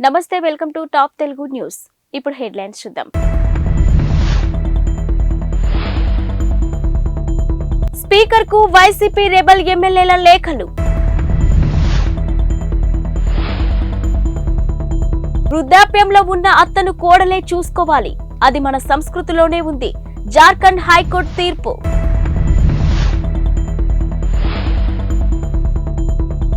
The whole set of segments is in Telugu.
నమస్తే, welcome to top Telugu news. ఇప్పుడు హెడ్లైన్స్ చూద్దాం. స్పీకర్ కు వైసీపీ రెబల్ ఎమ్మెల్యేల లేఖలు. వృద్ధాప్యంలో ఉన్న అత్తను కోడలే చూసుకోవాలి, అది మన సంస్కృతిలోనే ఉంది. జార్ఖండ్ హైకోర్టు తీర్పు.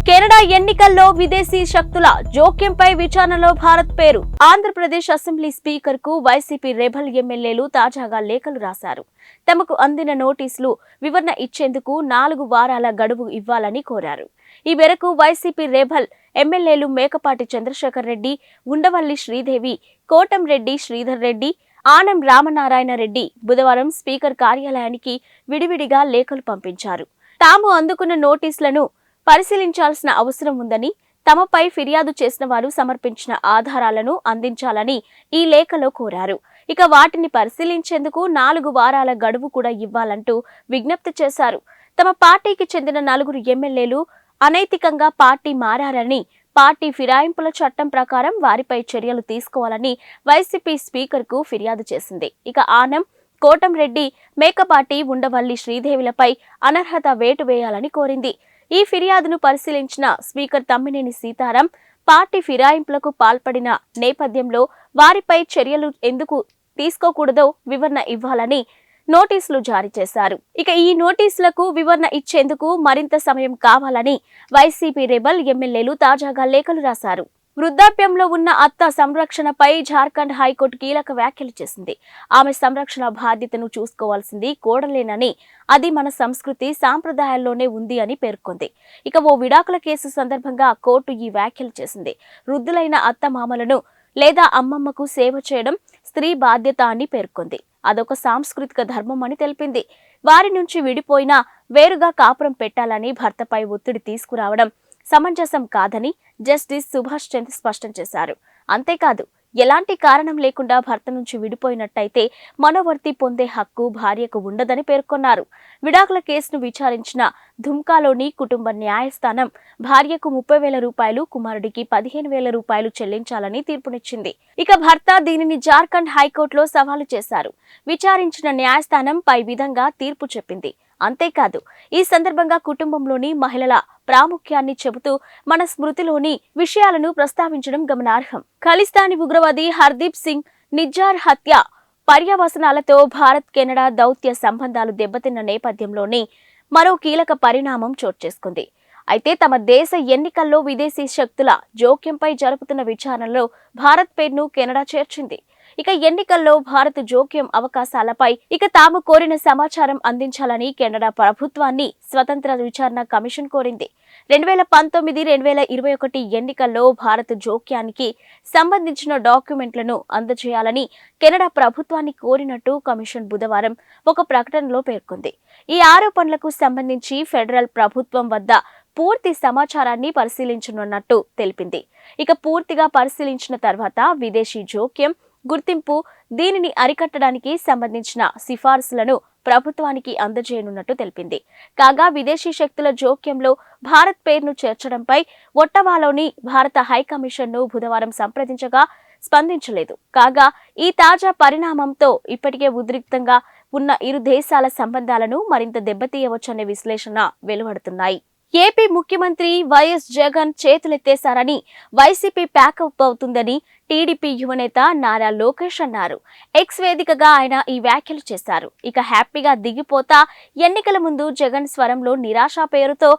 కెనడా ఎన్నికల్లో విదేశీ శక్తుల జోక్యంపై విచారణలో భారత్ పేరు. ఆంధ్రప్రదేశ్ అసెంబ్లీ స్పీకర్ కు వైసీపీ రెబల్ ఎమ్మెల్యేలు తాజాగా లేఖలు రాశారు. తమకు అందిన నోటీసులు వివరణ ఇచ్చేందుకు 4 వారాల గడువు ఇవ్వాలని కోరారు. ఈ మేరకు వైసీపీ రెబల్ ఎమ్మెల్యేలు మేకపాటి చంద్రశేఖర్ రెడ్డి, ఉండవల్లి శ్రీదేవి, కోటంరెడ్డి శ్రీధర్ రెడ్డి, ఆనం రామనారాయణ రెడ్డి బుధవారం స్పీకర్ కార్యాలయానికి విడివిడిగా లేఖలు పంపించారు. తాము అందుకున్న నోటీసులను పరిశీలించాల్సిన అవసరం ఉందని, తమపై ఫిర్యాదు చేసిన వారు సమర్పించిన ఆధారాలను అందించాలని ఈ లేఖలో కోరారు. ఇక వాటిని పరిశీలించేందుకు 4 వారాల గడువు కూడా ఇవ్వాలంటూ విజ్ఞప్తి చేశారు. తమ పార్టీకి చెందిన 4 ఎమ్మెల్యేలు అనైతికంగా పార్టీ మారారని, పార్టీ ఫిరాయింపుల చట్టం ప్రకారం వారిపై చర్యలు తీసుకోవాలని వైసీపీ స్పీకర్ కు ఫిర్యాదు చేసింది. ఇక ఆనం, కోటంరెడ్డి, మేకపాటి, ఉండవల్లి శ్రీదేవిలపై అనర్హత వేటు వేయాలని కోరింది. ఈ ఫిర్యాదును పరిశీలించిన స్పీకర్ తమ్మినేని సీతారాం, పార్టీ ఫిరాయింపులకు పాల్పడిన నేపథ్యంలో వారిపై చర్యలు ఎందుకు తీసుకోకూడదో వివరణ ఇవ్వాలని నోటీసులు జారీ చేశారు. ఇక ఈ నోటీసులకు వివరణ ఇచ్చేందుకు మరింత సమయం కావాలని వైసీపీ రెబల్ ఎమ్మెల్యేలు తాజాగా లేఖలు రాశారు. వృద్ధాప్యంలో ఉన్న అత్త సంరక్షణపై జార్ఖండ్ హైకోర్టు కీలక వ్యాఖ్యలు చేసింది. ఆమె సంరక్షణ బాధ్యతను చూసుకోవాల్సింది కోడలేనని, అది మన సంస్కృతి సాంప్రదాయాల్లోనే ఉంది అని పేర్కొంది. ఇక ఓ విడాకుల కేసు సందర్భంగా కోర్టు ఈ వ్యాఖ్యలు చేసింది. వృద్ధులైన అత్త మామలను లేదా అమ్మమ్మకు సేవ చేయడం స్త్రీ బాధ్యత అని పేర్కొంది. అదొక సాంస్కృతిక ధర్మం అని తెలిపింది. వారి నుంచి విడిపోయినా వేరుగా కాపురం పెట్టాలని భర్తపై ఒత్తిడి తీసుకురావడం సమంజసం కాదని జస్టిస్ సుభాష్ చంద్ర స్పష్టం చేశారు. అంతేకాదు, ఎలాంటి కారణం లేకుండా భర్త నుంచి విడిపోయినట్టయితే మనోవర్తి పొందే హక్కు భార్యకు ఉండదని పేర్కొన్నారు. విడాకుల కేసును విచారించిన ధుమ్కాలోని కుటుంబ న్యాయస్థానం భార్యకు 30,000 రూపాయలు, కుమారుడికి 15,000 రూపాయలు చెల్లించాలని తీర్పునిచ్చింది. ఇక భర్త దీనిని జార్ఖండ్ హైకోర్టులో సవాలు చేశారు. విచారించిన న్యాయస్థానం పై విధంగా తీర్పు చెప్పింది. అంతేకాదు, ఈ సందర్భంగా కుటుంబంలోని మహిళల ప్రాముఖ్యాన్ని చెబుతూ మన స్మృతిలోని విషయాలను ప్రస్తావించడం గమనార్హం. ఖలిస్తానీ ఉగ్రవాది హర్దీప్ సింగ్ నిజ్జార్ హత్య పర్యవసనాలతో భారత్ కెనడా దౌత్య సంబంధాలు దెబ్బతిన్న నేపథ్యంలోనే మరో కీలక పరిణామం చోటు చేసుకుంది. అయితే తమ దేశ ఎన్నికల్లో విదేశీ శక్తుల జోక్యంపై జరుపుతున్న విచారణలో భారత్ పేరును కెనడా చేర్చింది. ఇక ఎన్నికల్లో భారత్ జోక్యం అవకాశాలపై తాము కోరిన సమాచారం అందించాలని కెనడా ప్రభుత్వాన్ని స్వతంత్ర విచారణ కమిషన్ కోరింది. 2019-2021 ఎన్నికల్లో భారత్ జోక్యానికి సంబంధించిన డాక్యుమెంట్లను అందజేయాలని కెనడా ప్రభుత్వాన్ని కోరినట్టు కమిషన్ బుధవారం ఒక ప్రకటనలో పేర్కొంది. ఈ ఆరోపణలకు సంబంధించి ఫెడరల్ ప్రభుత్వం వద్ద పూర్తి సమాచారాన్ని పరిశీలించనున్నట్టు తెలిపింది. ఇక పూర్తిగా పరిశీలించిన తర్వాత విదేశీ జోక్యం గుర్తింపు, దీనిని అరికట్టడానికి సంబంధించిన సిఫార్సులను ప్రభుత్వానికి అందజేయనున్నట్టు తెలిపింది. కాగా విదేశీ శక్తుల జోక్యంలో భారత్ పేరును చేర్చడంపై ఒట్టవాలోని భారత హైకమిషన్ను బుధవారం సంప్రదించగా స్పందించలేదు. కాగా ఈ తాజా పరిణామంతో ఇప్పటికే ఉద్రిక్తంగా ఉన్న ఇరు దేశాల సంబంధాలను మరింత దెబ్బతీయవచ్చనే విశ్లేషణ వెలువడుతున్నాయి. ఏపీ ముఖ్యమంత్రి వైఎస్ జగన్ చేతులెత్తేశారని, వైసీపీ ప్యాకప్ అవుతుందని టీడీపీ యువనేత నారా లోకేష్ అన్నారు. ఎక్స్ వేదికగా ఆయన ఈ వ్యాఖ్యలు చేశారు. ఇక హ్యాపీగా దిగిపోతా ఎన్నికల ముందు జగన్ స్వరంలో నిరాశ పేరుతో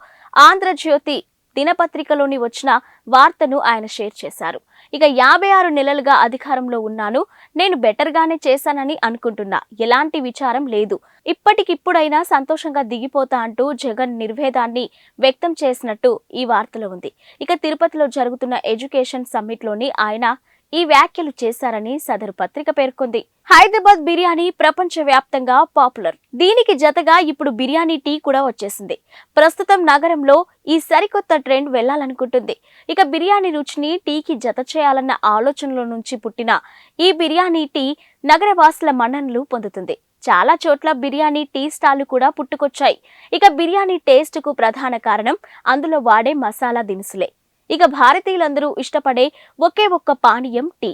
ఆంధ్రజ్యోతి దినపత్రికలోని వచ్చిన వార్తను ఆయన షేర్ చేశారు. ఇక 56 నెలలుగా అధికారంలో ఉన్నాను, నేను బెటర్గానే చేశానని అనుకుంటున్నా, ఎలాంటి విచారం లేదు, ఇప్పటికిప్పుడైనా సంతోషంగా దిగిపోతా అంటూ జగన్ నిర్వేదాన్ని వ్యక్తం చేసినట్టు ఈ వార్తలో ఉంది. ఇక తిరుపతిలో జరుగుతున్న ఎడ్యుకేషన్ సమ్మిట్లోని ఆయన ఈ వ్యాఖ్యలు చేశారని సదరు పత్రిక పేర్కొంది. హైదరాబాద్ బిర్యానీ ప్రపంచవ్యాప్తంగా పాపులర్. దీనికి జతగా ఇప్పుడు బిర్యానీ టీ కూడా వచ్చేసింది. ప్రస్తుతం నగరంలో ఈ సరికొత్త ట్రెండ్ వెళ్లాలనుకుంటుంది. ఇక బిర్యానీ రుచిని టీకి జత చేయాలన్న ఆలోచనలో నుంచి పుట్టిన ఈ బిర్యానీ టీ నగరవాసుల మన్ననలు పొందుతుంది. చాలా చోట్ల బిర్యానీ టీ స్టాళ్లు కూడా పుట్టుకొచ్చాయి. ఇక బిర్యానీ టేస్ట్ కు ప్రధాన కారణం అందులో వాడే మసాలా దినుసులే. ఇక భారతీయులందరూ ఇష్టపడే ఒకే ఒక్క పానీయం టీ.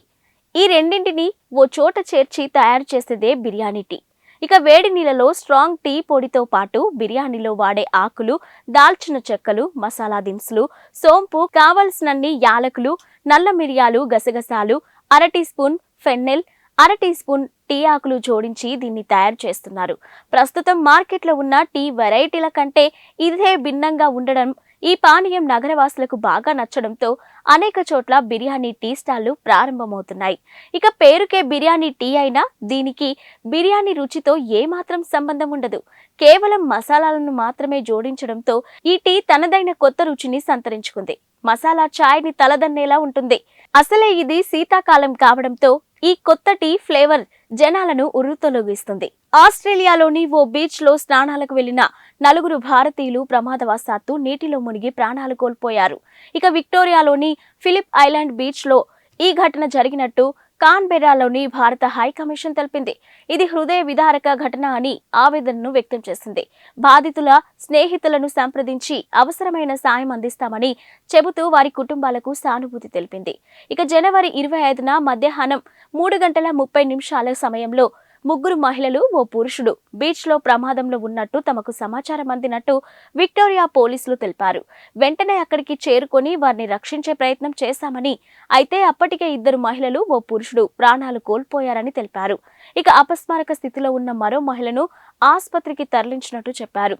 ఈ రెండింటిని ఓ చోట చేర్చి తయారు చేసేదే బిర్యానీ టీ. ఇక వేడి నీళ్ళలో స్ట్రాంగ్ టీ పొడితో పాటు బిర్యానీలో వాడే ఆకులు, దాల్చిన చెక్కలు, మసాలా దినుసులు, సోంపు, కావలసినన్ని యాలకులు, నల్ల మిరియాలు, గసగసాలు, అర టీ స్పూన్ ఫెన్నెల్, అర టీ స్పూన్ టీ ఆకులు జోడించి దీన్ని తయారు చేస్తున్నారు. ప్రస్తుతం మార్కెట్లో ఉన్న టీ వెరైటీల కంటే ఇదే భిన్నంగా ఉండడం ఈ పానీయం నగరవాసులకు బాగా నచ్చడంతో అనేక చోట్ల బిర్యానీ టీ స్టాళ్లు ప్రారంభమవుతున్నాయి. ఇక పేరుకే బిర్యానీ టీ అయినా దీనికి బిర్యానీ రుచితో ఏమాత్రం సంబంధం ఉండదు. కేవలం మసాలాలను మాత్రమే జోడించడంతో ఈ టీ తనదైన కొత్త రుచిని సంతరించుకుంది. మసాలా ఛాయ్ని తలదన్నేలా ఉంటుంది. అసలే ఇది శీతాకాలం కావడంతో ఈ కొత్త టీ ఫ్లేవర్ జనాలను ఉర్రూతలూగిస్తుంది. ఆస్ట్రేలియాలోని ఓ బీచ్ లో స్నానాలకు వెళ్లిన 4 భారతీయులు ప్రమాదవశాత్తు నీటిలో మునిగి ప్రాణాలు కోల్పోయారు. ఇక విక్టోరియాలోని ఫిలిప్ ఐలాండ్ బీచ్ లో ఈ ఘటన జరిగినట్టు కాన్బెర్రాలోని భారత హైకమిషన్ తెలిపింది. ఇది హృదయ విదారక ఘటన అని ఆవేదనను వ్యక్తం చేసింది. బాధితుల స్నేహితులను సంప్రదించి అవసరమైన సాయం అందిస్తామని చెబుతూ వారి కుటుంబాలకు సానుభూతి తెలిపింది. ఇక జనవరి 25న మధ్యాహ్నం 3:30 సమయంలో 3 మహిళలు, ఓ పురుషుడు బీచ్ లో ప్రమాదంలో ఉన్నట్టు తమకు సమాచారం అందినట్టు విక్టోరియా పోలీసులు తెలిపారు. వెంటనే అక్కడికి చేరుకొని వారిని రక్షించే ప్రయత్నం చేశామని, అయితే అప్పటికే 2 మహిళలు, ఓ పురుషుడు ప్రాణాలు కోల్పోయారని తెలిపారు. ఇక అపస్మారక స్థితిలో ఉన్న మరో మహిళను ఆసుపత్రికి తరలించినట్టు చెప్పారు.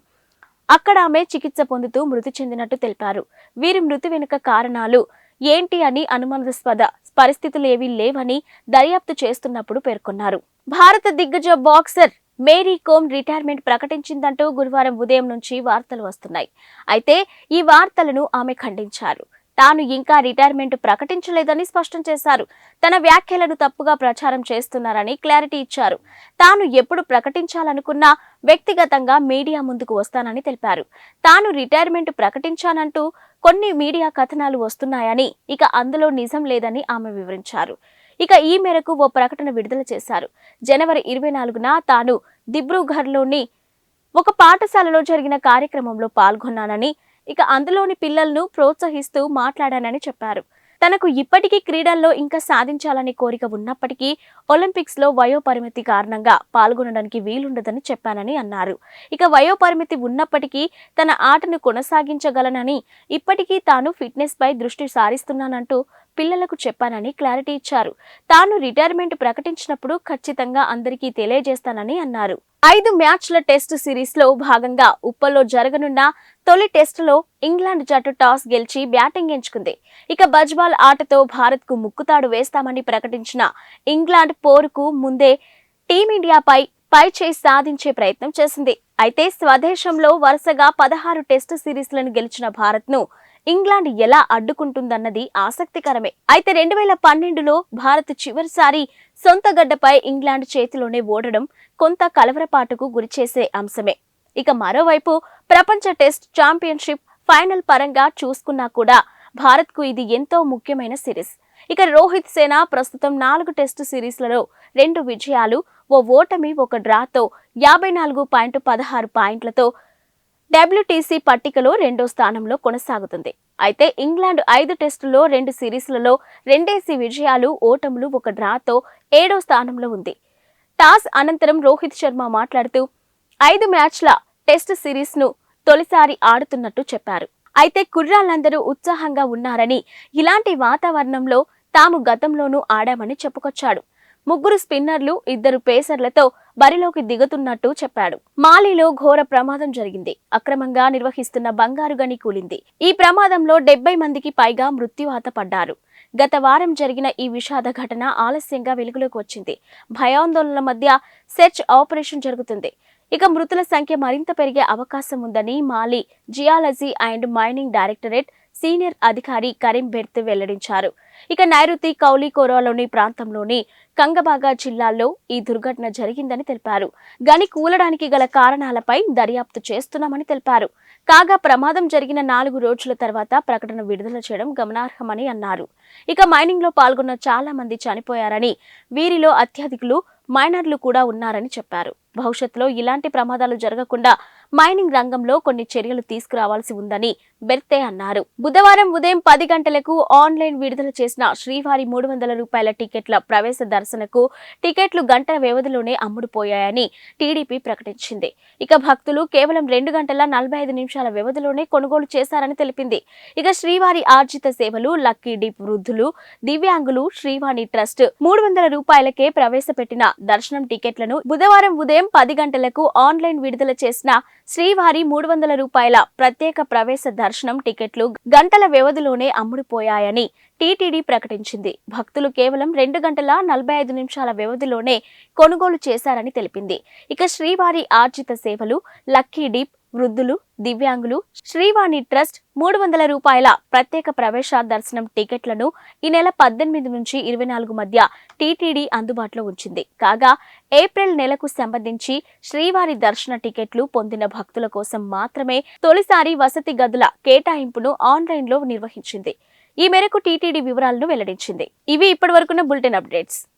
అక్కడ ఆమె చికిత్స పొందుతూ మృతి చెందినట్టు తెలిపారు. వీరి మృతి వెనుక కారణాలు ఏంటి అని అనుమానాస్పద పరిస్థితులేవీ లేవని దర్యాప్తు చేస్తున్నప్పుడు పేర్కొన్నారు. భారత దిగ్గజ బాక్సర్ మేరీ కోమ్ రిటైర్మెంట్ ప్రకటించిందంటూ గురువారం ఉదయం నుంచి వార్తలు వస్తున్నాయి. అయితే ఈ వార్తలను ఆమె ఖండించారు. తాను ఇంకా రిటైర్మెంట్ ప్రకటించలేదని స్పష్టం చేశారు. తన వ్యాఖ్యలను తప్పుగా ప్రచారం చేస్తున్నారని క్లారిటీ ఇచ్చారు. తాను ఎప్పుడు ప్రకటించాలనుకున్నా వ్యక్తిగతంగా మీడియా ముందుకు వస్తానని తెలిపారు. తాను రిటైర్మెంట్ ప్రకటించానంటూ కొన్ని మీడియా కథనాలు వస్తున్నాయని, ఇక అందులో నిజం లేదని ఆమె వివరించారు. ఇక ఈ మేరకు ఓ ప్రకటన విడుదల చేశారు. జనవరి 24న తాను దిబ్రూఘర్లోని ఒక పాఠశాలలో జరిగిన కార్యక్రమంలో పాల్గొన్నానని, ఇక అందులోని పిల్లలను ప్రోత్సహిస్తూ మాట్లాడానని చెప్పారు. తనకు ఇప్పటికీ క్రీడల్లో ఇంకా సాధించాలనే కోరిక ఉన్నప్పటికీ ఒలింపిక్స్ లో వయోపరిమితి కారణంగా పాల్గొనడానికి వీలుండదని చెప్పానని అన్నారు. ఇక వయోపరిమితి ఉన్నప్పటికీ తన ఆటను కొనసాగించగలనని, ఇప్పటికీ తాను ఫిట్నెస్ పై దృష్టి సారిస్తున్నానంటూ పిల్లలకు చెప్పానని క్లారిటీ ఇచ్చారు. తాను రిటైర్మెంట్ ప్రకటించినప్పుడు ఖచ్చితంగా అందరికీ తెలియజేస్తానని అన్నారు. 5 మ్యాచ్ల టెస్టు సిరీస్ లో భాగంగా ఉప్పల్లో జరగనున్న తొలి టెస్టులో ఇంగ్లాండ్ జట్టు టాస్ గెలిచి బ్యాటింగ్ ఎంచుకుంది. ఇక బజ్బాల్ ఆటతో భారత్ కు ముక్కుతాడు వేస్తామని ప్రకటించిన ఇంగ్లాండ్ పోరుకు ముందే టీమిండియాపై పైచేయి సాధించే ప్రయత్నం చేసింది. అయితే స్వదేశంలో వరుసగా 16 టెస్టు సిరీస్లను గెలిచిన భారత్ ను ఇంగ్లాండ్ ఎలా అడ్డుకుంటుందన్నది ఆసక్తికరమే. అయితే 2012లో భారత్ చివరిసారి సొంత గడ్డపై ఇంగ్లాండ్ చేతిలోనే ఓడడం కొంత కలవరపాటుకు గురిచేసే అంశమే. ఇక మరోవైపు ప్రపంచ టెస్ట్ ఛాంపియన్షిప్ ఫైనల్ పరంగా చూసుకున్నా కూడా భారత్ కు ఇది ఎంతో ముఖ్యమైన సిరీస్. ఇక రోహిత్ సేన ప్రస్తుతం 4 టెస్టు సిరీస్లలో 2 విజయాలు, ఓ ఓటమి, 1 డ్రాతో 54.16 పాయింట్లతో డబ్ల్యూటీసీ పట్టికలో 2వ స్థానంలో కొనసాగుతుంది. అయితే ఇంగ్లాండ్ 5 టెస్టుల్లో 2 సిరీస్లలో 2 విజయాలు, ఓటములు, 1 డ్రాతో 7వ స్థానంలో ఉంది. టాస్ అనంతరం రోహిత్ శర్మ మాట్లాడుతూ 5 మ్యాచ్ల టెస్ట్ సిరీస్ ను తొలిసారి ఆడుతున్నట్టు చెప్పారు. అయితే కుర్రాళ్లందరూ ఉత్సాహంగా ఉన్నారని, ఇలాంటి వాతావరణంలో తాము గతంలోనూ ఆడామని చెప్పుకొచ్చాడు. 3 స్పిన్నర్లు, 2 పేసర్లతో బరిలోకి దిగుతున్నట్టు చెప్పాడు. మాలీలో ఘోర ప్రమాదం జరిగింది. అక్రమంగా నిర్వహిస్తున్న బంగారు గని కూలింది. ఈ ప్రమాదంలో 70 మందికి పైగా మృత్యువాత పడ్డారు. గత వారం జరిగిన ఈ విషాద ఘటన ఆలస్యంగా వెలుగులోకి వచ్చింది. భయాందోళనల మధ్య సెర్చ్ ఆపరేషన్ జరుగుతుంది. ఇక మృతుల సంఖ్య మరింత పెరిగే అవకాశం ఉందని Mali geology and mining directorate senior అధికారి కరీం బెర్త్ వెల్లడించారు. ఇక నైరుతి కౌలీకోరాలోని ప్రాంతంలోని కంగబాగా జిల్లాల్లో ఈ దుర్ఘటన జరిగిందని తెలిపారు. గని కూలడానికి గల కారణాలపై దర్యాప్తు చేస్తున్నామని తెలిపారు. కాగా ప్రమాదం జరిగిన 4 రోజుల తర్వాత ప్రకటన విడుదల చేయడం గమనార్హమని అన్నారు. ఇక మైనింగ్ లో పాల్గొన్న చాలా మంది చనిపోయారని, వీరిలో అత్యధికులు మైనర్లు కూడా ఉన్నారని చెప్పారు. భవిష్యత్తులో ఇలాంటి ప్రమాదాలు జరగకుండా మైనింగ్ రంగంలో కొన్ని చర్యలు తీసుకురావాల్సి ఉందని బెర్తే అన్నారు. బుధవారం ఉదయం 10 గంటలకు ఆన్లైన్ విడుదల చేసిన శ్రీవారి 300 రూపాయల టికెట్ల ప్రవేశ దర్శనకు టికెట్లు గంటల వ్యవధిలోనే అమ్ముడుపోయాయని టీడీపీ ప్రకటించింది. ఇక భక్తులు కేవలం 2 గంటల 45 నిమిషాల వ్యవధిలోనే కొనుగోలు చేశారని తెలిపింది. ఇక శ్రీవారి ఆర్జిత సేవలు, లక్కీ డిప్, వృద్ధులు, దివ్యాంగులు, శ్రీవాణి ట్రస్ట్ 300 రూపాయలకే ప్రవేశపెట్టిన దర్శనం టికెట్లను బుధవారం ఉదయం 10 గంటలకు ఆన్లైన్ విడుదల చేసిన శ్రీవారి 300 రూపాయల ప్రత్యేక ప్రవేశ దర్శనం టికెట్లు గంటల వ్యవధిలోనే అమ్ముడుపోయాయని టీటీడీ ప్రకటించింది. భక్తులు కేవలం 2 గంటల 45 నిమిషాల వ్యవధిలోనే కొనుగోలు చేశారని తెలిపింది. ఇక శ్రీవారి ఆర్జిత సేవలు, లక్కీ డిప్, వృద్ధులు, దివ్యాంగులు, శ్రీవాణి ట్రస్ట్ 300 రూపాయల ప్రత్యేక ప్రవేశ దర్శనం టికెట్లను ఈ నెల 18 నుంచి 24 మధ్య టీటీడీ అందుబాటులో ఉంచింది. కాగా ఏప్రిల్ నెలకు సంబంధించి శ్రీవారి దర్శన టికెట్లు పొందిన భక్తుల కోసం మాత్రమే తొలిసారి వసతి గదుల కేటాయింపును ఆన్లైన్లో నిర్వహించింది. ఈ మేరకు టీటీడీ వివరాలను వెల్లడించింది. ఇవి ఇప్పటివరకున్న బులెటిన్ అప్డేట్స్.